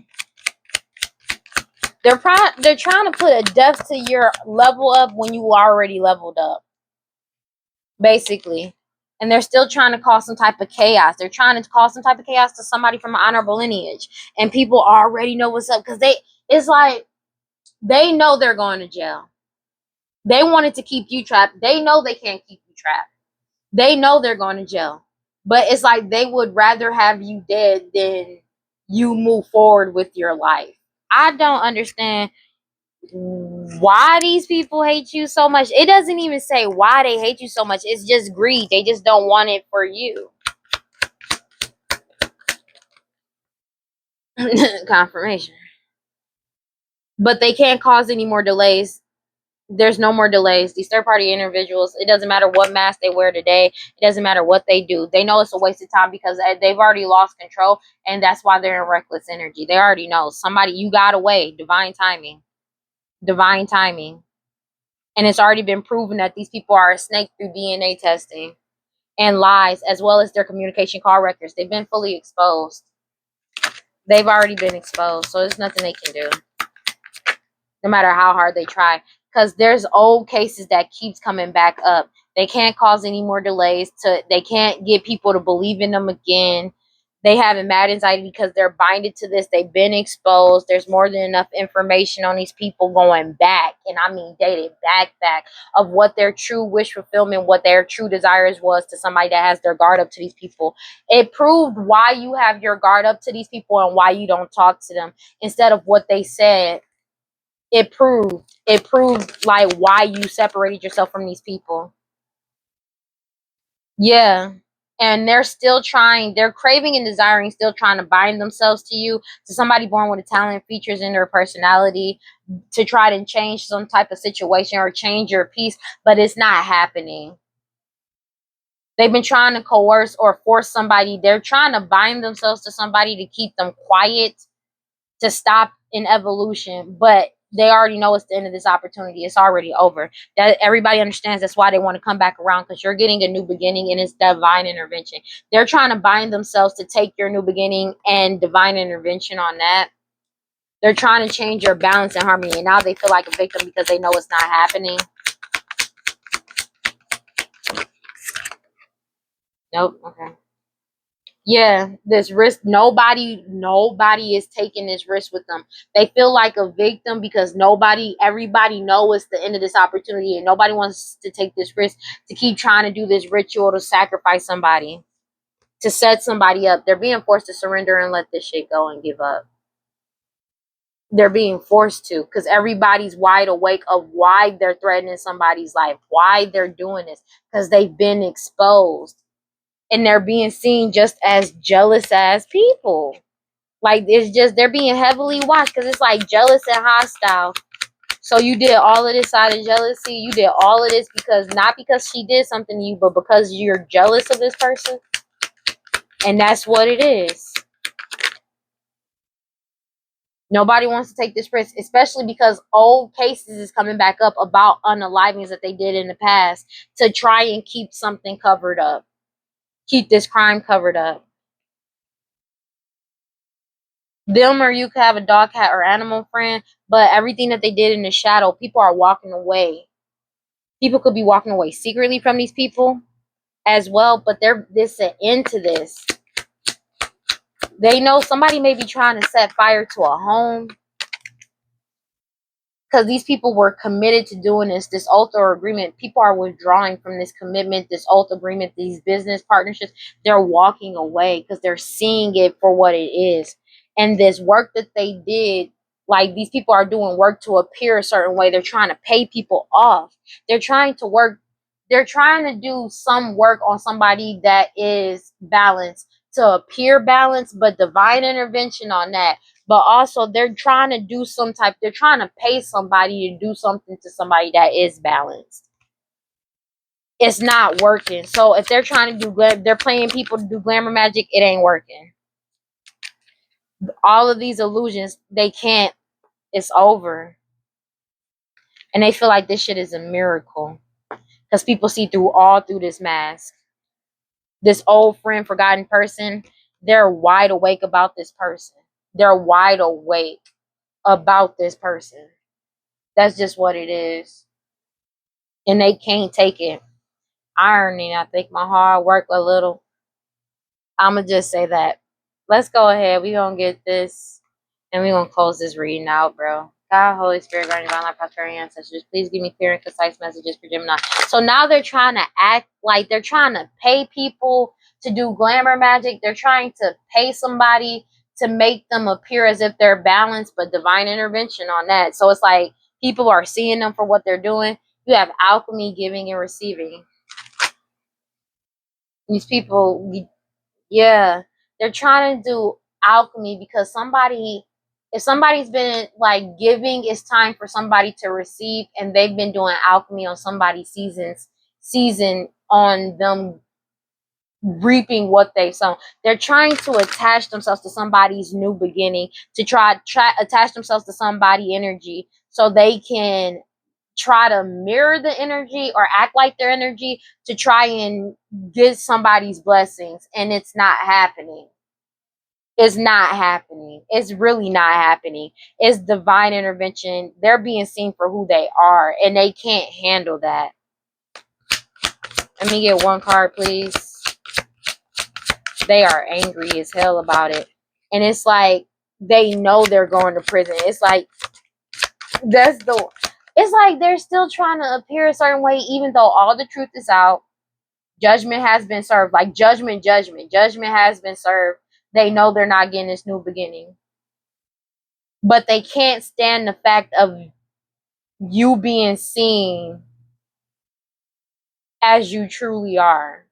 They're trying to put a death to your level up when you already leveled up. Basically. And they're still trying to cause some type of chaos. They're trying to cause some type of chaos to somebody from an honorable lineage. And people already know what's up because it's like they know they're going to jail. They wanted to keep you trapped. They know they can't keep you trapped. They know they're going to jail. But it's like they would rather have you dead than you move forward with your life. I don't understand. why these people hate you so much. It doesn't even say why they hate you so much. It's just greed. They just don't want it for you. Confirmation. But they can't cause any more delays. There's no more delays. These third party individuals, it doesn't matter what mask they wear today. It doesn't matter what they do. They know it's a waste of time because they've already lost control. And that's why they're in reckless energy. They already know somebody, you got away. Divine timing. Divine timing. And it's already been proven that these people are a snake through DNA testing and lies, as well as their communication call records. They've been fully exposed. They've already been exposed. So there's nothing they can do, no matter how hard they try. Because there's old cases that keeps coming back up. They can't cause any more delays. They can't get people to believe in them again. They have mad anxiety because they're binded to this. They've been exposed. There's more than enough information on these people going back, and I mean dated back, of what their true wish fulfillment, what their true desires was to somebody that has their guard up to these people. It proved why you have your guard up to these people and why you don't talk to them instead of what they said. It proved like why you separated yourself from these people. Yeah. And they're still trying, they're craving and desiring, still trying to bind themselves to you, to somebody born with a talent, features in their personality, to try to change some type of situation or change your peace, but it's not happening. They've been trying to coerce or force somebody. They're trying to bind themselves to somebody to keep them quiet, to stop in evolution, but they already know it's the end of this opportunity. It's already over. That everybody understands. That's why they want to come back around, because you're getting a new beginning and it's divine intervention. They're trying to bind themselves to take your new beginning and divine intervention on that. They're trying to change your balance and harmony, and now they feel like a victim because they know it's not happening. Nope. Okay. Yeah, this risk, nobody is taking this risk with them. They feel like a victim because everybody knows it's the end of this opportunity, and nobody wants to take this risk to keep trying to do this ritual to sacrifice somebody, to set somebody up. They're being forced to surrender and let this shit go and give up. They're being forced to, because everybody's wide awake of why they're threatening somebody's life, why they're doing this, because they've been exposed. And they're being seen just as jealous as people. Like, it's just, they're being heavily watched because it's like jealous and hostile. So you did all of this out of jealousy. You did all of this because, not because she did something to you, but because you're jealous of this person. And that's what it is. Nobody wants to take this risk, especially because old cases is coming back up about unalivings that they did in the past to try and keep something covered up. Keep this crime covered up. Them or you could have a dog, cat, or animal friend, but everything that they did in the shadow, people are walking away. People could be walking away secretly from these people as well, but there's an end to this. They know somebody may be trying to set fire to a home, because these people were committed to doing this oath or agreement. People are withdrawing from this commitment, this oath agreement, these business partnerships. They're walking away because they're seeing it for what it is. And this work that they did, like, these people are doing work to appear a certain way. They're trying to pay people off. They're trying to work. They're trying to do some work on somebody that is balanced, to appear balanced, but divine intervention on that. But also they're trying to do they're trying to pay somebody to do something to somebody that is balanced. It's not working. So if they're trying to they're playing people to do glamour magic, it ain't working. All of these illusions, they can't, it's over. And they feel like this shit is a miracle because people see through this mask. This old friend, forgotten person, they're wide awake about this person. They're wide awake about this person. That's just what it is. And they can't take it. Irony, I think my hard work a little. I'ma just say that. Let's go ahead. We gonna get this, and we gonna close this reading out, bro. God, Holy Spirit, guardian, divine life, prosperity, ancestors, please give me clear and concise messages for Gemini. So now they're trying to act like they're trying to pay people to do glamour magic. They're trying to pay somebody to make them appear as if they're balanced, but divine intervention on that. So it's like People are seeing them for what they're doing. You have alchemy, giving and receiving. These people, yeah, they're trying to do alchemy because if somebody's been like giving, it's time for somebody to receive, and they've been doing alchemy on somebody's season on them reaping what they've sown. They're trying to attach themselves to somebody's new beginning, to try attach themselves to somebody energy so they can try to mirror the energy or act like their energy to try and get somebody's blessings, and it's not happening. It's not happening. It's really not happening. It's divine intervention. They're being seen for who they are, and they can't handle that. Let me get one card, please. They are angry as hell about it. And it's like they know they're going to prison. It's like it's like they're still trying to appear a certain way, even though all the truth is out. Judgment has been served. Like judgment has been served. They know they're not getting this new beginning. But they can't stand the fact of you being seen as you truly are.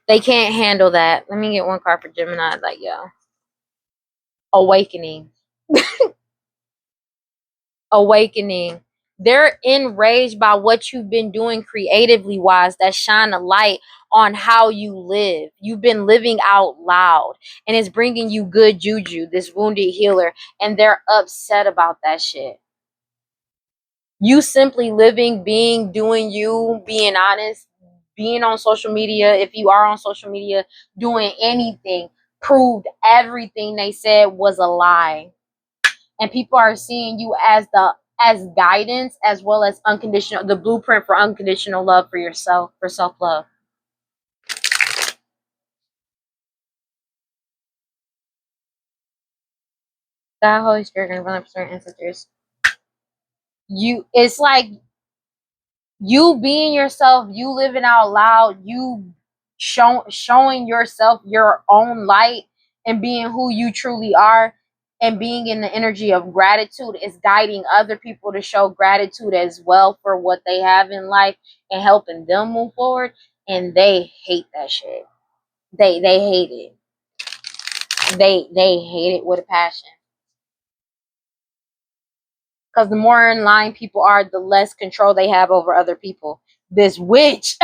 They can't handle that. Let me get one card for Gemini. Like, yeah. Awakening. Awakening. They're enraged by what you've been doing creatively wise that shine a light on how you live. You've been living out loud, and it's bringing you good juju, this wounded healer, and they're upset about that shit. You simply living, being, doing you, being honest, being on social media, if you are on social media, doing anything, proved everything they said was a lie. And people are seeing you as guidance, as well as unconditional, the blueprint for unconditional love for yourself, for self-love. God, Holy Spirit, and 100% ancestors. It's like you being yourself, you living out loud, you showing yourself your own light and being who you truly are, and being in the energy of gratitude is guiding other people to show gratitude as well for what they have in life and helping them move forward. And they hate that shit. They hate it. They hate it with a passion. Because the more in line people are, the less control they have over other people. This witch.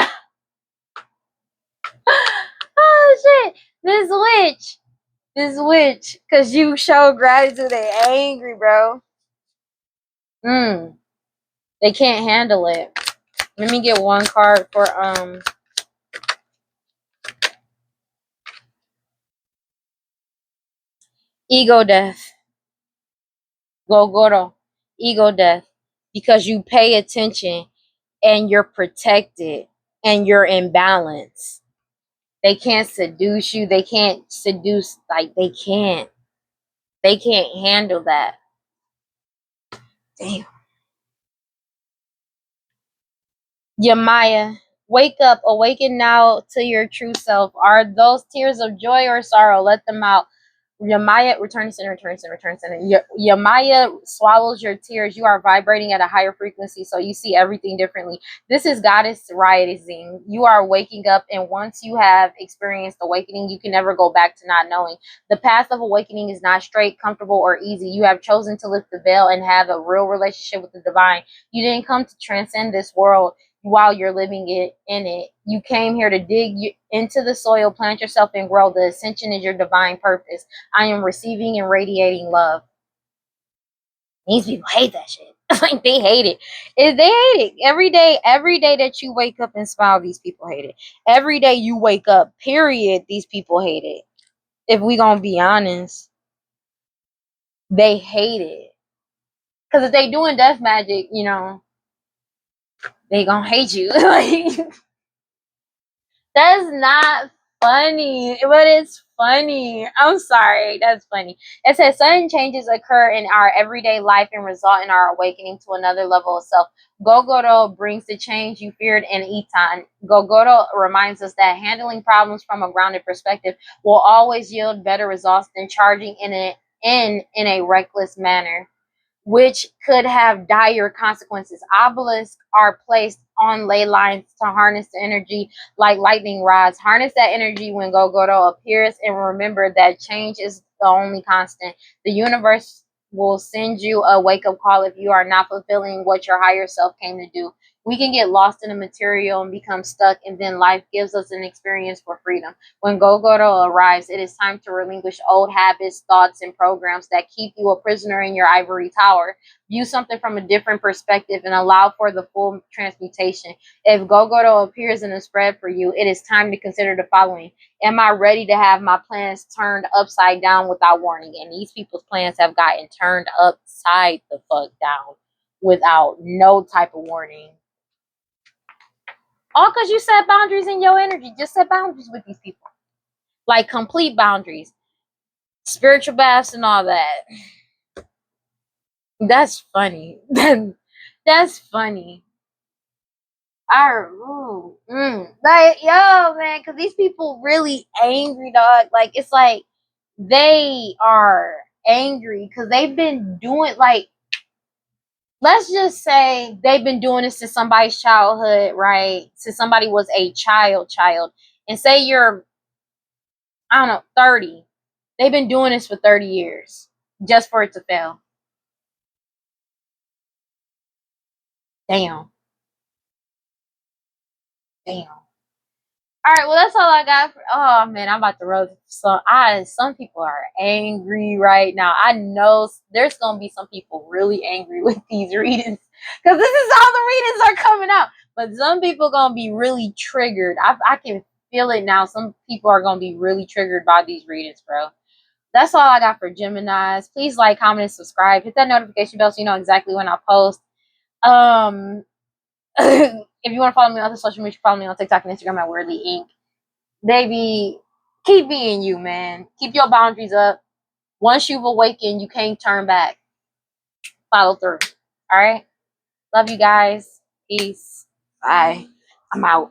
Oh shit. This witch. Because you show gratitude, they angry, bro. They can't handle it. Let me get one card for ego death. Gogoro. Ego death. Because you pay attention and you're protected and you're in balance. They can't seduce you. They can't seduce, like they can't. They can't handle that. Damn. Yamaya, wake up, awaken now to your true self. Are those tears of joy or sorrow? Let them out. Yamaya, return to center, return to center, return to center. Yamaya swallows your tears. You are vibrating at a higher frequency, so you see everything differently. This is Goddess rising. You are waking up, and once you have experienced awakening, you can never go back to not knowing. The path of awakening is not straight, comfortable, or easy. You have chosen to lift the veil and have a real relationship with the divine. You didn't come to transcend this world while you're living in it. You came here to dig into the soil, plant yourself, and grow. The ascension is your divine purpose. I am receiving and radiating love. These people hate that shit. Like they hate it. They hate it. Every day that you wake up and smile, these people hate it. Every day you wake up, period, these people hate it. If we gonna be honest, they hate it. Because if they doing death magic, they gonna hate you. Like, that's not funny, but it's funny. I'm sorry, that's funny. It says sudden changes occur in our everyday life and result in our awakening to another level of self. Gogoro brings the change you feared in Itan. Gogoro reminds us that handling problems from a grounded perspective will always yield better results than charging in it in a reckless manner, which could have dire consequences. Obelisks are placed on ley lines to harness the energy like lightning rods. Harness that energy when Gogoro appears, and remember that change is the only constant. The universe will send you a wake up call if you are not fulfilling what your higher self came to do. We can get lost in the material and become stuck, and then life gives us an experience for freedom. When Gogoro arrives, it is time to relinquish old habits, thoughts, and programs that keep you a prisoner in your ivory tower. View something from a different perspective and allow for the full transmutation. If Gogoro appears in a spread for you, it is time to consider the following. Am I ready to have my plans turned upside down without warning? And these people's plans have gotten turned upside the fuck down without no type of warning. All because you set boundaries in your energy. Just set boundaries with these people. Like complete boundaries. Spiritual baths and all that. That's funny. That's funny. Like, yo, man, because these people really angry, dog. Like, it's like they are angry because they've been doing, like, let's just say they've been doing this since somebody's childhood, right? Since somebody was a child. And say you're, I don't know, 30. They've been doing this for 30 years just for it to fail. Damn. All right, well, that's all I got. Oh man, I'm about to roast some people are angry right now. I know there's gonna be some people really angry with these readings because this is how the readings are coming out. But some people gonna be really triggered. I can feel it now. Some people are gonna be really triggered by these readings, bro. That's all I got for Geminis. Please like, comment, and subscribe. Hit that notification bell so you know exactly when I post. If you want to follow me on other social media, follow me on TikTok and Instagram at WeirdLee Inc. Baby, keep being you, man. Keep your boundaries up. Once you've awakened, you can't turn back. Follow through. All right? Love you guys. Peace. Bye. I'm out.